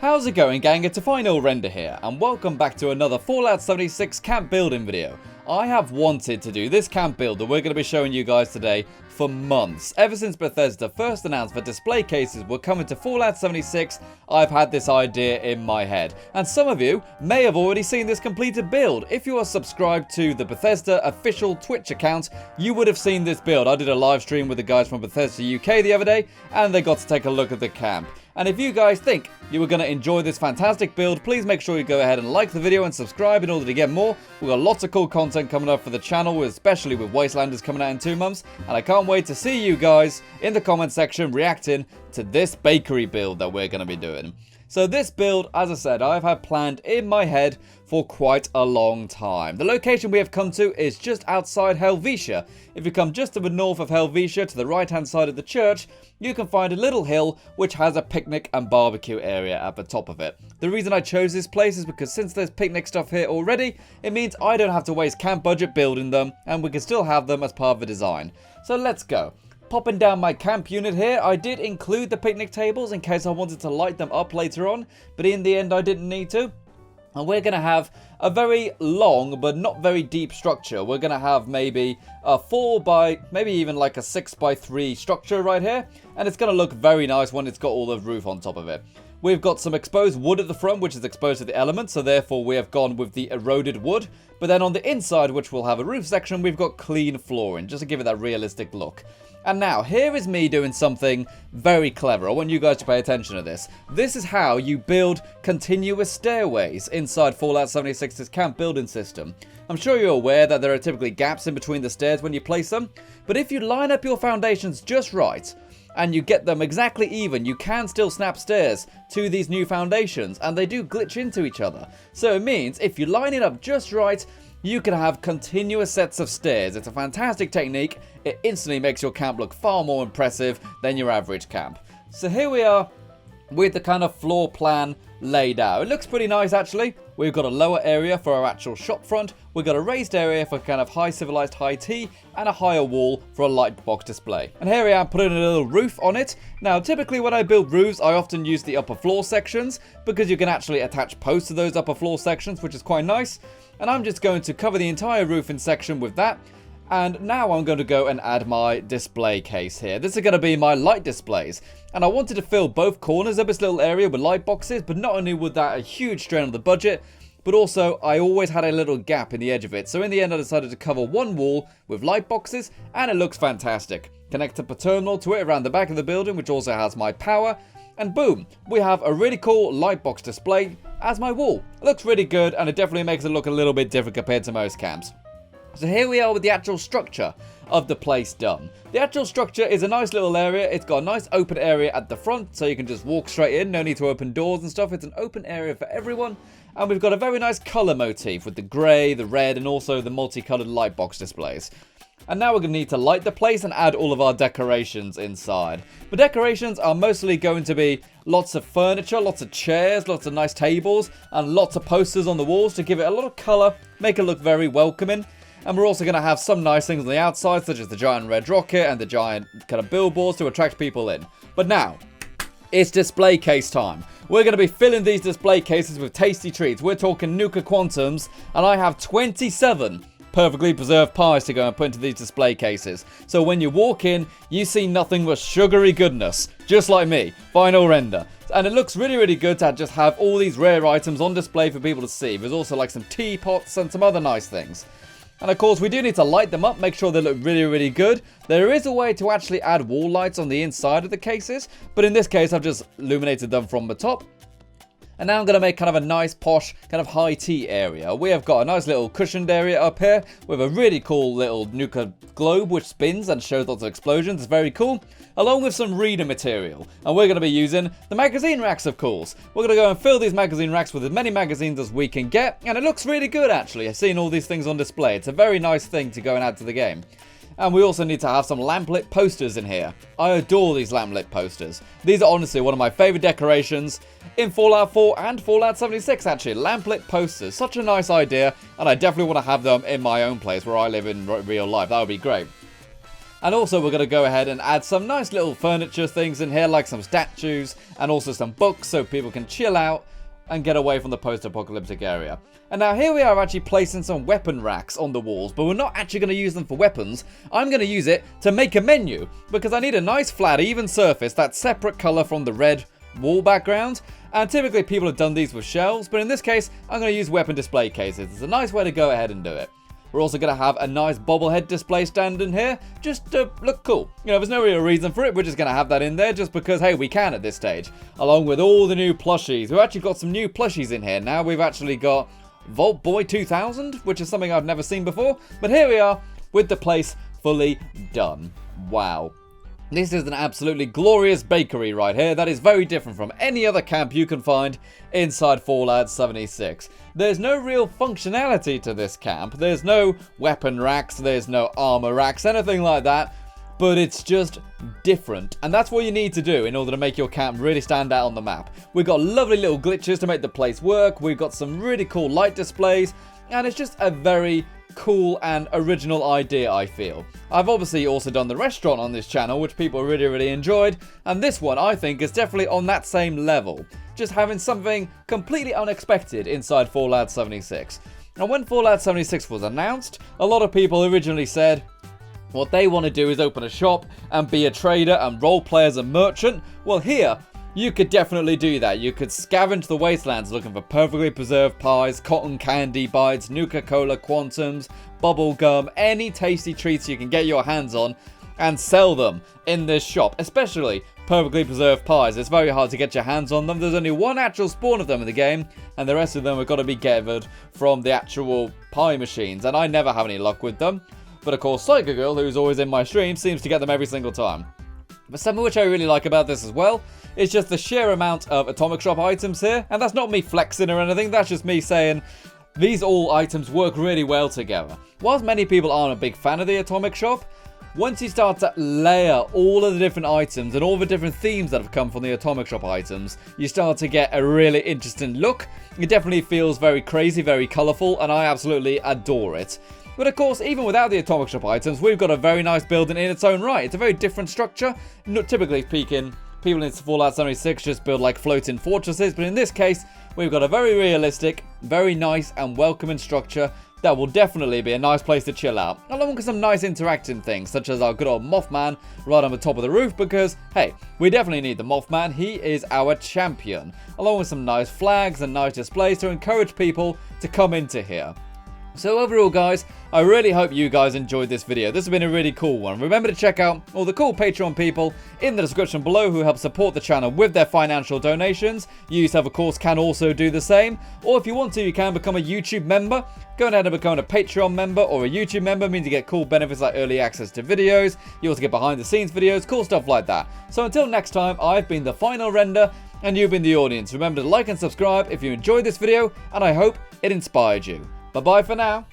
How's it going, gang? It's a final render here, and welcome back to another Fallout 76 camp building video. I have wanted to do this camp build that we're going to be showing you guys today for months. Ever since Bethesda first announced that display cases were coming to Fallout 76, I've had this idea in my head. And some of you may have already seen this completed build. If you are subscribed to the Bethesda official Twitch account, you would have seen this build. I did a live stream with the guys from Bethesda UK the other day, and they got to take a look at the camp. And if you guys think you are going to enjoy this fantastic build, please make sure you go ahead and like the video and subscribe in order to get more. We've got lots of cool content coming up for the channel, especially with Wastelanders coming out in 2 months. And I can't wait to see you guys in the comment section reacting to this bakery build that we're going to be doing. So this build, as I said, I've had planned in my head for quite a long time. The location we have come to is just outside Helvetia. If you come just to the north of Helvetia, to the right hand side of the church, you can find a little hill which has a picnic and barbecue area at the top of it. The reason I chose this place is because since there's picnic stuff here already, it means I don't have to waste camp budget building them, and we can still have them as part of the design. So let's go. Popping down my camp unit here, I did include the picnic tables in case I wanted to light them up later on, but in the end I didn't need to. And we're going to have a very long but not very deep structure. We're going to have maybe a 4 by, maybe even like a 6 by 3 structure right here. And it's going to look very nice when it's got all the roof on top of it. We've got some exposed wood at the front, which is exposed to the elements, so therefore we have gone with the eroded wood. But then on the inside, which will have a roof section, we've got clean flooring, just to give it that realistic look. And now, here is me doing something very clever. I want you guys to pay attention to this. This is how you build continuous stairways inside Fallout 76's camp building system. I'm sure you're aware that there are typically gaps in between the stairs when you place them, but if you line up your foundations just right, and you get them exactly even, you can still snap stairs to these new foundations, and they do glitch into each other. So it means if you line it up just right, you can have continuous sets of stairs. It's a fantastic technique. It instantly makes your camp look far more impressive than your average camp. So here we are with the kind of floor plan laid out. It looks pretty nice actually. We've got a lower area for our actual shop front. We've got a raised area for kind of high civilized high tea, and a higher wall for a light box display. And here I am putting a little roof on it. Now typically when I build roofs, I often use the upper floor sections because you can actually attach posts to those upper floor sections, which is quite nice. And I'm just going to cover the entire roofing section with that. And now I'm going to go and add my display case here. This is going to be my light displays. And I wanted to fill both corners of this little area with light boxes, but not only would that a huge strain on the budget, but also I always had a little gap in the edge of it. So in the end I decided to cover one wall with light boxes, and it looks fantastic. Connect up a terminal to it around the back of the building, which also has my power. And boom, we have a really cool light box display as my wall. It looks really good, and it definitely makes it look a little bit different compared to most camps. So here we are with the actual structure of the place done. The actual structure is a nice little area. It's got a nice open area at the front, so you can just walk straight in. No need to open doors and stuff. It's an open area for everyone. And we've got a very nice colour motif with the grey, the red, and also the multicoloured light box displays. And now we're going to need to light the place and add all of our decorations inside. The decorations are mostly going to be lots of furniture, lots of chairs, lots of nice tables, and lots of posters on the walls to give it a lot of colour, make it look very welcoming. And we're also going to have some nice things on the outside, such as the giant red rocket and the giant kind of billboards to attract people in. But now, it's display case time. We're going to be filling these display cases with tasty treats. We're talking Nuka Quantums, and I have 27 perfectly preserved pies to go and put into these display cases. So when you walk in, you see nothing but sugary goodness, just like me, final render. And it looks really, really good to just have all these rare items on display for people to see. There's also like some teapots and some other nice things. And of course, we do need to light them up, make sure they look really, really good. There is a way to actually add wall lights on the inside of the cases, but in this case, I've just illuminated them from the top. And now I'm going to make kind of a nice, posh, kind of high tea area. We have got a nice little cushioned area up here with a really cool little Nuka globe which spins and shows lots of explosions. It's very cool. Along with some reader material. And we're going to be using the magazine racks, of course. We're going to go and fill these magazine racks with as many magazines as we can get. And it looks really good, actually. I've seen all these things on display. It's a very nice thing to go and add to the game. And we also need to have some lamplit posters in here. I adore these lamplit posters. These are honestly one of my favorite decorations in Fallout 4 and Fallout 76 actually. Lamplit posters, such a nice idea, and I definitely want to have them in my own place where I live in real life. That would be great. And also we're going to go ahead and add some nice little furniture things in here, like some statues and also some books so people can chill out and get away from the post-apocalyptic area. And now here we are actually placing some weapon racks on the walls, but we're not actually going to use them for weapons. I'm going to use it to make a menu, because I need a nice flat even surface that's separate color from the red wall background. And typically people have done these with shelves, but in this case I'm going to use weapon display cases. It's a nice way to go ahead and do it. We're also going to have a nice bobblehead display stand in here, just to look cool. You know, there's no real reason for it, we're just going to have that in there just because, hey, we can at this stage. Along with all the new plushies. We've actually got some new plushies in here now. We've actually got Vault Boy 2000, which is something I've never seen before. But here we are with the place fully done. Wow. This is an absolutely glorious bakery right here that is very different from any other camp you can find inside Fallout 76. There's no real functionality to this camp. There's no weapon racks, there's no armor racks, anything like that. But it's just different. And that's what you need to do in order to make your camp really stand out on the map. We've got lovely little glitches to make the place work. We've got some really cool light displays. And it's just a very cool and original idea, I feel. I've obviously also done the restaurant on this channel, which people really enjoyed, and this one I think is definitely on that same level, just having something completely unexpected inside Fallout 76. And when Fallout 76 was announced, a lot of people originally said what they want to do is open a shop and be a trader and roleplay as a merchant. Well, here you could definitely do that. You could scavenge the wastelands looking for perfectly preserved pies, cotton candy bites, Nuka-Cola Quantums, bubble gum, any tasty treats you can get your hands on and sell them in this shop, especially perfectly preserved pies. It's very hard to get your hands on them. There's only one actual spawn of them in the game, and the rest of them have got to be gathered from the actual pie machines, and I never have any luck with them. But of course, Psycho Girl, who's always in my stream, seems to get them every single time. But something which I really like about this as well is just the sheer amount of Atomic Shop items here. And that's not me flexing or anything, that's just me saying these all items work really well together. Whilst many people aren't a big fan of the Atomic Shop, once you start to layer all of the different items and all the different themes that have come from the Atomic Shop items, you start to get a really interesting look. It definitely feels very crazy, very colourful, and I absolutely adore it. But of course, even without the Atomic Shop items, we've got a very nice building in its own right. It's a very different structure. Typically speaking, people in Fallout 76 just build like floating fortresses, but in this case, we've got a very realistic, very nice and welcoming structure that will definitely be a nice place to chill out, along with some nice interacting things, such as our good old Mothman right on the top of the roof, because, hey, we definitely need the Mothman. He is our champion, along with some nice flags and nice displays to encourage people to come into here. So overall, guys, I really hope you guys enjoyed this video. This has been a really cool one. Remember to check out all the cool Patreon people in the description below who help support the channel with their financial donations. You yourself, of course, can also do the same. Or if you want to, you can become a YouTube member. Go ahead and become a Patreon member or a YouTube member. It means you get cool benefits like early access to videos. You also get behind the scenes videos, cool stuff like that. So until next time, I've been the Final Render and you've been the audience. Remember to like and subscribe if you enjoyed this video, and I hope it inspired you. Bye-bye for now.